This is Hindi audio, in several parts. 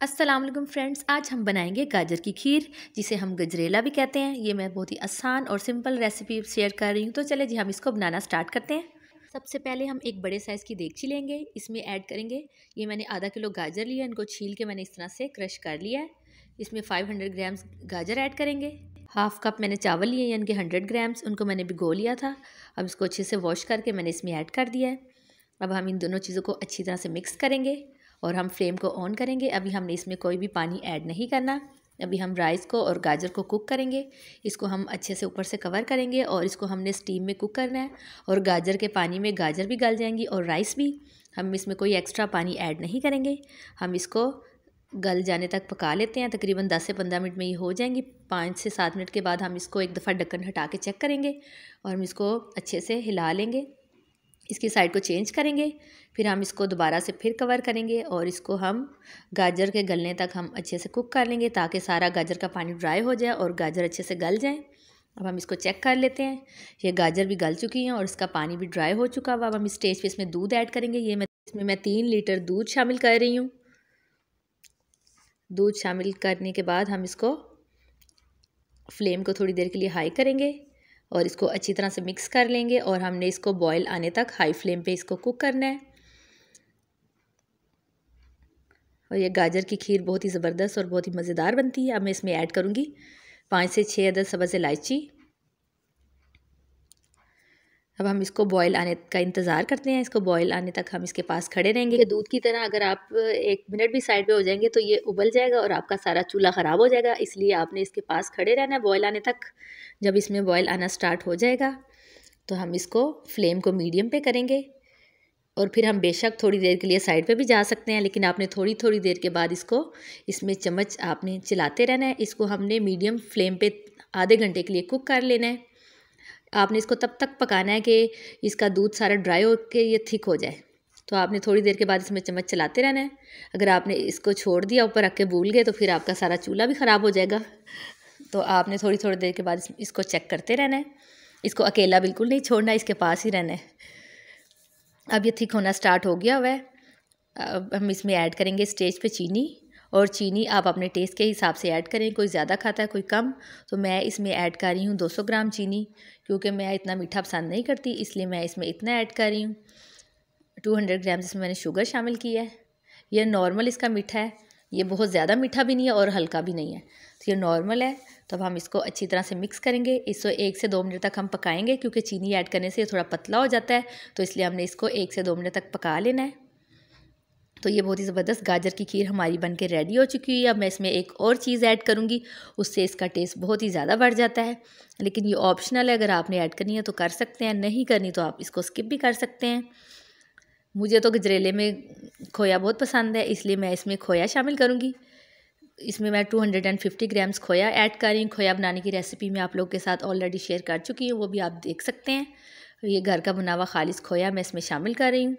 अस्सलाम वालेकुम फ्रेंड्स, आज हम बनाएंगे गाजर की खीर जिसे हम गजरेला भी कहते हैं। ये मैं बहुत ही आसान और सिंपल रेसिपी शेयर कर रही हूँ। तो चले जी हम इसको बनाना स्टार्ट करते हैं। सबसे पहले हम एक बड़े साइज़ की देगची लेंगे, इसमें ऐड करेंगे। ये मैंने आधा किलो गाजर लिया, इनको छील के मैंने इस तरह से क्रश कर लिया है। इसमें 500 ग्राम्स गाजर ऐड करेंगे। हाफ़ कप मैंने चावल लिए यानी कि 100 ग्राम्स, उनको मैंने भिगो लिया था। अब इसको अच्छे से वॉश करके मैंने इसमें ऐड कर दिया है। अब हम इन दोनों चीज़ों को अच्छी तरह से मिक्स करेंगे और हम फ्लेम को ऑन करेंगे। अभी हमने इसमें कोई भी पानी ऐड नहीं करना। अभी हम राइस को और गाजर को कुक करेंगे। इसको हम अच्छे से ऊपर से कवर करेंगे और इसको हमने स्टीम में कुक करना है। और गाजर के पानी में गाजर भी गल जाएंगी और राइस भी। हम इसमें कोई एक्स्ट्रा पानी ऐड नहीं करेंगे। हम इसको गल जाने तक पका लेते हैं। तकरीबन 10 से 15 मिनट में ये हो जाएंगी। 5 से 7 मिनट के बाद हम इसको एक दफ़ा ढक्कन हटा के चेक करेंगे और हम इसको अच्छे से हिला लेंगे। इसकी साइड को चेंज करेंगे। फिर हम इसको दोबारा से फिर कवर करेंगे और इसको हम गाजर के गलने तक हम अच्छे से कुक कर लेंगे ताकि सारा गाजर का पानी ड्राई हो जाए और गाजर अच्छे से गल जाए। अब हम इसको चेक कर लेते हैं। ये गाजर भी गल चुकी हैं और इसका पानी भी ड्राई हो चुका हुआ। अब हम इस स्टेज पे इसमें दूध ऐड करेंगे। इसमें मैं 3 लीटर दूध शामिल कर रही हूँ। दूध शामिल करने के बाद हम इसको फ्लेम को थोड़ी देर के लिए हाई करेंगे और इसको अच्छी तरह से मिक्स कर लेंगे और हमने इसको बॉयल आने तक हाई फ्लेम पे इसको कुक करना है। और ये गाजर की खीर बहुत ही ज़बरदस्त और बहुत ही मज़ेदार बनती है। अब मैं इसमें ऐड करूँगी 5 से 6 अदद सब्ज़ इलायची। अब हम इसको बॉयल आने का इंतज़ार करते हैं। इसको बॉयल आने तक हम इसके पास खड़े रहेंगे। दूध की तरह अगर आप 1 मिनट भी साइड पे हो जाएंगे तो ये उबल जाएगा और आपका सारा चूल्हा ख़राब हो जाएगा। इसलिए आपने इसके पास खड़े रहना है बॉयल आने तक। जब इसमें बॉयल आना स्टार्ट हो जाएगा तो हम इसको फ्लेम को मीडियम पे करेंगे और फिर हम बेशक थोड़ी देर के लिए साइड पे भी जा सकते हैं, लेकिन आपने थोड़ी थोड़ी देर के बाद इसको इसमें चम्मच आपने चलाते रहना है। इसको हमने मीडियम फ्लेम पे आधे घंटे के लिए कुक कर लेना है। आपने इसको तब तक पकाना है कि इसका दूध सारा ड्राई हो के ये थिक हो जाए। तो आपने थोड़ी देर के बाद इसमें चम्मच चलाते रहना है। अगर आपने इसको छोड़ दिया ऊपर रख के भूल गए तो फिर आपका सारा चूल्हा भी ख़राब हो जाएगा। तो आपने थोड़ी थोड़ी देर के बाद इसको चेक करते रहना है। इसको अकेला बिल्कुल नहीं छोड़ना, इसके पास ही रहना है। अब ये थिक होना स्टार्ट हो गया हुआ है। अब हम इसमें ऐड करेंगे स्टेज पे चीनी। और चीनी आप अपने टेस्ट के हिसाब से ऐड करें, कोई ज़्यादा खाता है कोई कम। तो मैं इसमें ऐड कर रही हूँ 200 ग्राम चीनी, क्योंकि मैं इतना मीठा पसंद नहीं करती, इसलिए मैं इसमें इतना ऐड कर रही हूँ। 200 ग्राम इसमें मैंने शुगर शामिल किया है। यह नॉर्मल इसका मीठा है, ये बहुत ज़्यादा मीठा भी नहीं है और हल्का भी नहीं है, तो ये नॉर्मल है। तो अब हम इसको अच्छी तरह से मिक्स करेंगे। इसको 1 से 2 मिनट तक हम पकाएंगे, क्योंकि चीनी ऐड करने से ये थोड़ा पतला हो जाता है, तो इसलिए हमने इसको 1 से 2 मिनट तक पका लेना है। तो ये बहुत ही ज़बरदस्त गाजर की खीर हमारी बनके रेडी हो चुकी है। अब मैं इसमें एक और चीज़ ऐड करूँगी, उससे इसका टेस्ट बहुत ही ज़्यादा बढ़ जाता है, लेकिन ये ऑप्शनल है। अगर आपने ऐड करनी है तो कर सकते हैं, नहीं करनी तो आप इसको स्किप भी कर सकते हैं। मुझे तो गजरेले में खोया बहुत पसंद है, इसलिए मैं इसमें खोया शामिल करूँगी। इसमें मैं 250 ग्राम्स खोया ऐड कर रही हूँ। खोया बनाने की रेसिपी मैं आप लोगों के साथ ऑलरेडी शेयर कर चुकी हूँ, वो भी आप देख सकते हैं। ये घर का बना हुआ खालिस खोया मैं इसमें शामिल कर रही हूँ।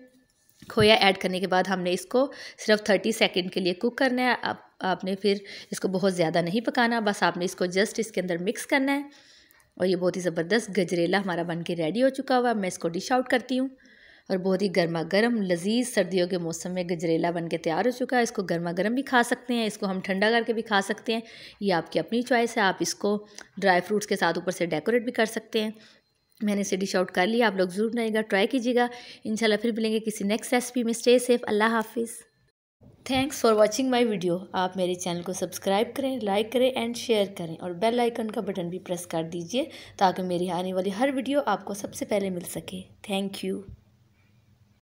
खोया ऐड करने के बाद हमने इसको सिर्फ 30 सेकंड के लिए कुक करना है। आपने फिर इसको बहुत ज़्यादा नहीं पकाना, बस आपने इसको जस्ट इसके अंदर मिक्स करना है। और ये बहुत ही ज़बरदस्त गजरेला हमारा बन के रेडी हो चुका हुआ। मैं इसको डिश आउट करती हूँ और बहुत ही गर्मा गर्म लजीज सर्दियों के मौसम में गजरेला बन के तैयार हो चुका है। इसको गर्मा गर्म भी खा सकते हैं, इसको हम ठंडा करके भी खा सकते हैं, ये आपकी अपनी चॉइस है। आप इसको ड्राई फ्रूट्स के साथ ऊपर से डेकोरेट भी कर सकते हैं। मैंने इसे डिश आउट कर लिया। आप लोग ज़रूर बनाइएगा, ट्राई कीजिएगा। इंशाल्लाह फिर मिलेंगे किसी नेक्स्ट रेसिपी में। स्टे सेफ, अल्लाह हाफिज़। Thanks for watching my video. आप मेरे चैनल को सब्सक्राइब करें, लाइक करें एंड शेयर करें और बेल आइकन का बटन भी प्रेस कर दीजिए ताकि मेरी आने वाली हर वीडियो आपको सबसे पहले मिल सके। Thank you.